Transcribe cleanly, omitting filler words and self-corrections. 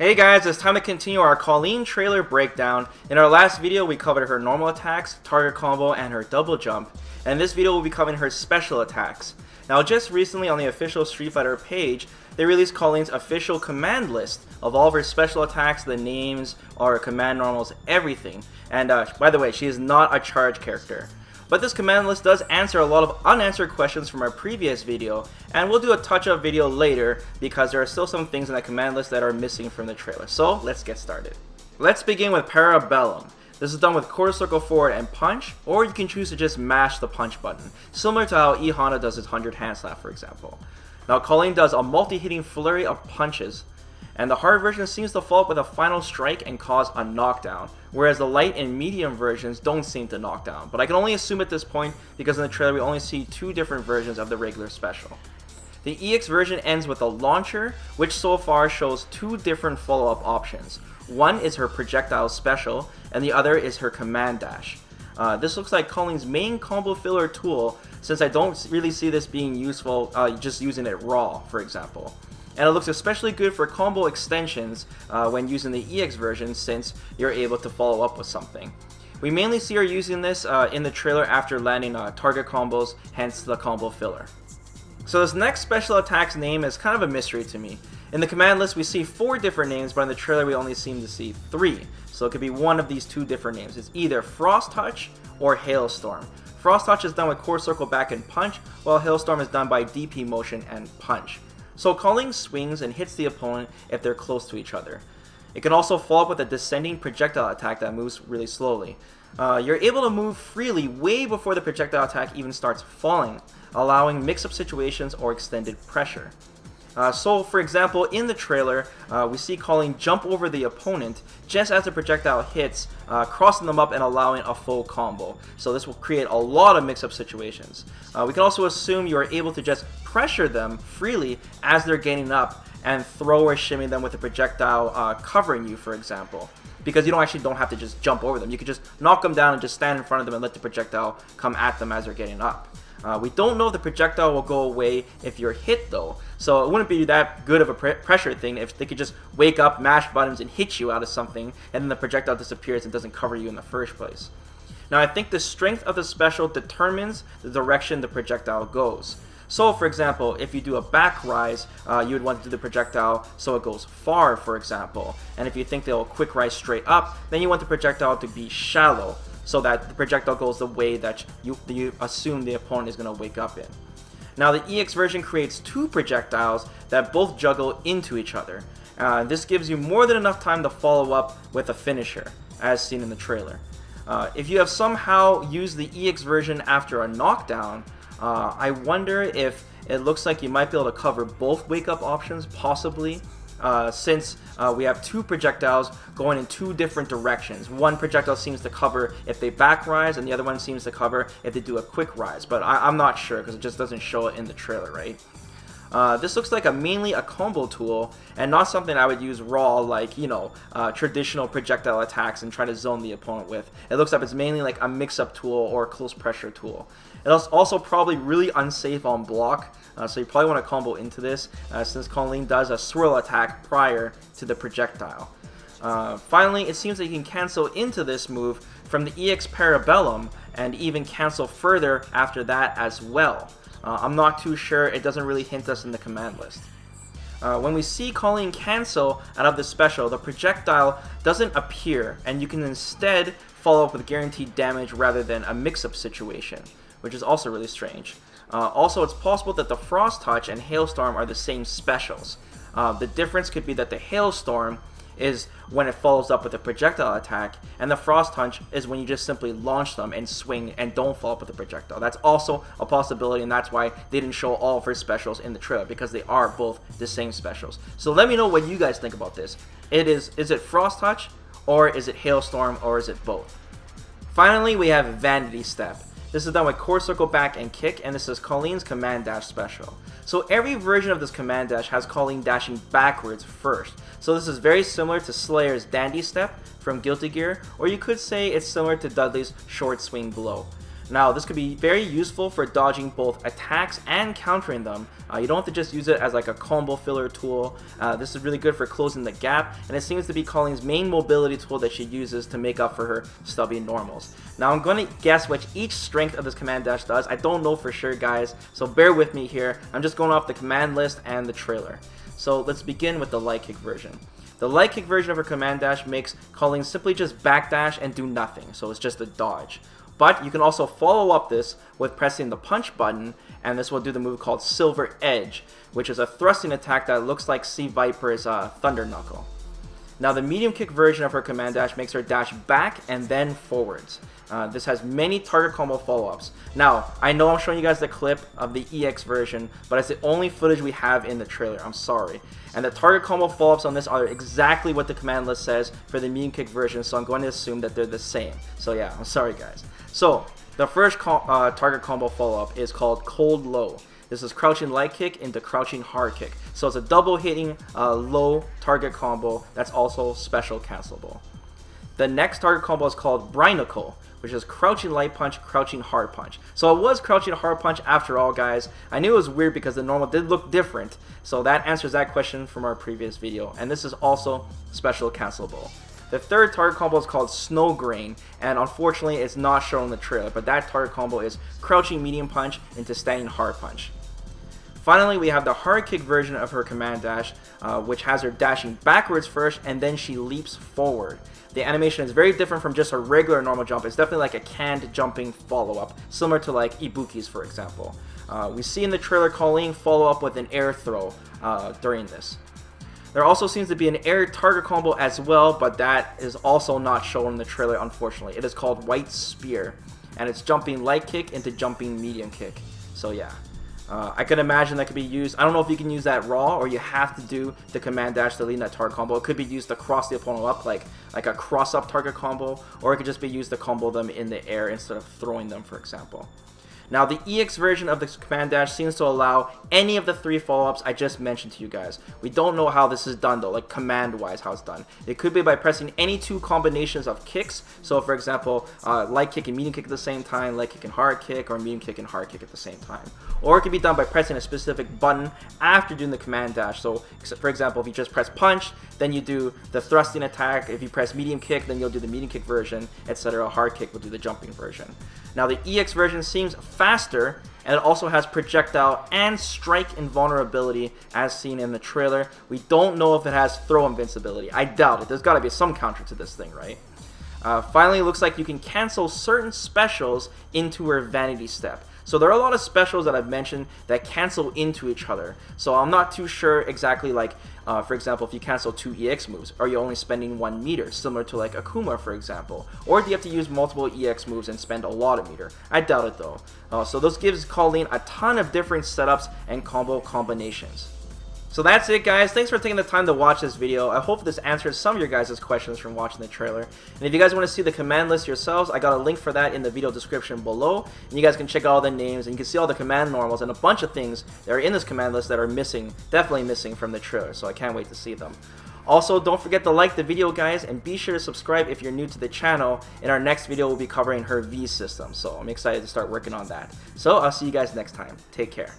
Hey guys, it's time to continue our Kolin trailer breakdown. In our last video, we covered her normal attacks, target combo, and her double jump. And in this video, we'll be covering her special attacks. Now, just recently on the official Street Fighter page, they released Kolin's official command list of all of her special attacks, the names, our command normals, everything. And by the way, she is not a charge character. But this command list does answer a lot of unanswered questions from our previous video, and we'll do a touch-up video later because there are still some things in that command list that are missing from the trailer. So let's get started. Let's begin with Parabellum. This is done with quarter circle forward and punch, or you can choose to just mash the punch button, similar to how E Honda does his 100 hand slap, for example. Now Kolin does a multi-hitting flurry of punches, and the hard version seems to follow up with a final strike and cause a knockdown, whereas the light and medium versions don't seem to knock down. But I can only assume at this point because in the trailer we only see two different versions of the regular special. The EX version ends with a launcher, which so far shows two different follow-up options. One is her projectile special, and the other is her command dash. This looks like Kolin's main combo filler tool, since I don't really see this being useful just using it raw, for example. And it looks especially good for combo extensions when using the EX version, since you're able to follow up with something. We mainly see her using this in the trailer after landing target combos, hence the combo filler. So this next special attack's name is kind of a mystery to me. In the command list we see 4 different names, but in the trailer we only seem to see 3. So it could be one of these 2 different names. It's either Frost Touch or Hailstorm. Frost Touch is done with core circle back and punch, while Hailstorm is done by DP motion and punch. So Kolin swings and hits the opponent if they're close to each other. It can also follow up with a descending projectile attack that moves really slowly. You're able to move freely way before the projectile attack even starts falling, allowing mix-up situations or extended pressure. So for example, in the trailer, we see Kolin jump over the opponent just as the projectile hits, crossing them up and allowing a full combo. So this will create a lot of mix-up situations. We can also assume you are able to just pressure them freely as they're gaining up and throw or shimmy them with the projectile covering you, for example. Because you don't have to just jump over them. You can just knock them down and just stand in front of them and let the projectile come at them as they're getting up. We don't know if the projectile will go away if you're hit though, so it wouldn't be that good of a pressure thing if they could just wake up, mash buttons, and hit you out of something, and then the projectile disappears and doesn't cover you in the first place. Now I think the strength of the special determines the direction the projectile goes. So for example, if you do a back rise, you would want to do the projectile so it goes far, for example. And if you think they'll quick rise straight up, then you want the projectile to be shallow, so that the projectile goes the way that you assume the opponent is going to wake up in. Now the EX version creates 2 projectiles that both juggle into each other. This gives you more than enough time to follow up with a finisher, as seen in the trailer. If you have somehow used the EX version after a knockdown, I wonder if it looks like you might be able to cover both wake-up options, possibly, since we have 2 projectiles going in 2 different directions. One projectile seems to cover if they back rise, and the other one seems to cover if they do a quick rise, but I'm not sure because it just doesn't show it in the trailer, right? This looks like mainly a combo tool and not something I would use raw like, traditional projectile attacks and try to zone the opponent with. It looks like it's mainly like a mix-up tool or a close pressure tool. It's also probably really unsafe on block, so you probably want to combo into this since Kolin does a swirl attack prior to the projectile. Finally, it seems that you can cancel into this move from the EX Parabellum and even cancel further after that as well. I'm not too sure, it doesn't really hint us in the command list. When we see Kolin cancel out of the special, the projectile doesn't appear, and you can instead follow up with guaranteed damage rather than a mix-up situation, which is also really strange. Also, it's possible that the Frost Touch and Hailstorm are the same specials. The difference could be that the Hailstorm is when it follows up with a projectile attack, and the Frost Touch is when you just simply launch them and swing and don't follow up with the projectile. That's also a possibility, and that's why they didn't show all of her specials in the trailer, because they are both the same specials. So let me know what you guys think about this. Is it Frost Touch, or is it Hailstorm, or is it both? Finally, we have Vanity Step. This is done with core circle back and kick, and this is Kolin's command dash special. So every version of this command dash has Kolin dashing backwards first. So this is very similar to Slayer's Dandy Step from Guilty Gear, or you could say it's similar to Dudley's short swing blow. Now, this could be very useful for dodging both attacks and countering them. You don't have to just use it as like a combo filler tool. This is really good for closing the gap, and it seems to be Kolin's main mobility tool that she uses to make up for her stubby normals. Now, I'm going to guess what each strength of this command dash does. I don't know for sure, guys, so bear with me here. I'm just going off the command list and the trailer. So let's begin with the light kick version. The light kick version of her command dash makes Kolin simply just backdash and do nothing, so it's just a dodge. But you can also follow up this with pressing the punch button, and this will do the move called Silver Edge, which is a thrusting attack that looks like Sea Viper's Thunder Knuckle. Now, the medium kick version of her command dash makes her dash back and then forwards. This has many target combo follow-ups. Now, I know I'm showing you guys the clip of the EX version, but it's the only footage we have in the trailer. I'm sorry. And the target combo follow-ups on this are exactly what the command list says for the medium kick version, so I'm going to assume that they're the same. So yeah, I'm sorry, guys. So, the first target combo follow-up is called Cold Low. This is crouching light kick into crouching hard kick. So it's a double hitting low target combo that's also special cancelable. The next target combo is called Brinacle, which is crouching light punch, crouching hard punch. So it was crouching hard punch after all, guys. I knew it was weird because the normal did look different. So that answers that question from our previous video. And this is also special cancelable. The third target combo is called Snow Grain, and unfortunately it's not shown in the trailer, but that target combo is crouching medium punch into standing hard punch. Finally, we have the hard kick version of her command dash, which has her dashing backwards first and then she leaps forward. The animation is very different from just a regular normal jump. It's definitely like a canned jumping follow-up, similar to like Ibuki's, for example. We see in the trailer Kolin follow up with an air throw during this. There also seems to be an air target combo as well, but that is also not shown in the trailer, unfortunately. It is called White Spear, and it's jumping light kick into jumping medium kick. So yeah. I could imagine that could be used. I don't know if you can use that raw or you have to do the command dash to lead that target combo. It could be used to cross the opponent up like a cross up target combo, or it could just be used to combo them in the air instead of throwing them, for example. Now, the EX version of this command dash seems to allow any of the three follow-ups I just mentioned to you guys. We don't know how this is done though, like command-wise how it's done. It could be by pressing any two combinations of kicks. So for example, light kick and medium kick at the same time, light kick and hard kick, or medium kick and hard kick at the same time. Or it could be done by pressing a specific button after doing the command dash. So for example, if you just press punch, then you do the thrusting attack. If you press medium kick, then you'll do the medium kick version, etc. Hard kick will do the jumping version. Now, the EX version seems faster, and it also has projectile and strike invulnerability as seen in the trailer. We don't know if it has throw invincibility. I doubt it. There's got to be some counter to this thing, right? Finally, it looks like you can cancel certain specials into her Vanity Step. So there are a lot of specials that I've mentioned that cancel into each other. So I'm not too sure exactly, like, for example, if you cancel 2 EX moves, are you only spending 1 meter, similar to like Akuma, for example? Or do you have to use multiple EX moves and spend a lot of meter? I doubt it though. So this gives Kolin a ton of different setups and combo combinations. So that's it, guys. Thanks for taking the time to watch this video. I hope this answers some of your guys' questions from watching the trailer. And if you guys want to see the command list yourselves, I got a link for that in the video description below. And you guys can check out all the names, and you can see all the command normals and a bunch of things that are in this command list that are missing, definitely missing from the trailer. So I can't wait to see them. Also, don't forget to like the video, guys, and be sure to subscribe if you're new to the channel. In our next video, we'll be covering her V system. So I'm excited to start working on that. So I'll see you guys next time. Take care.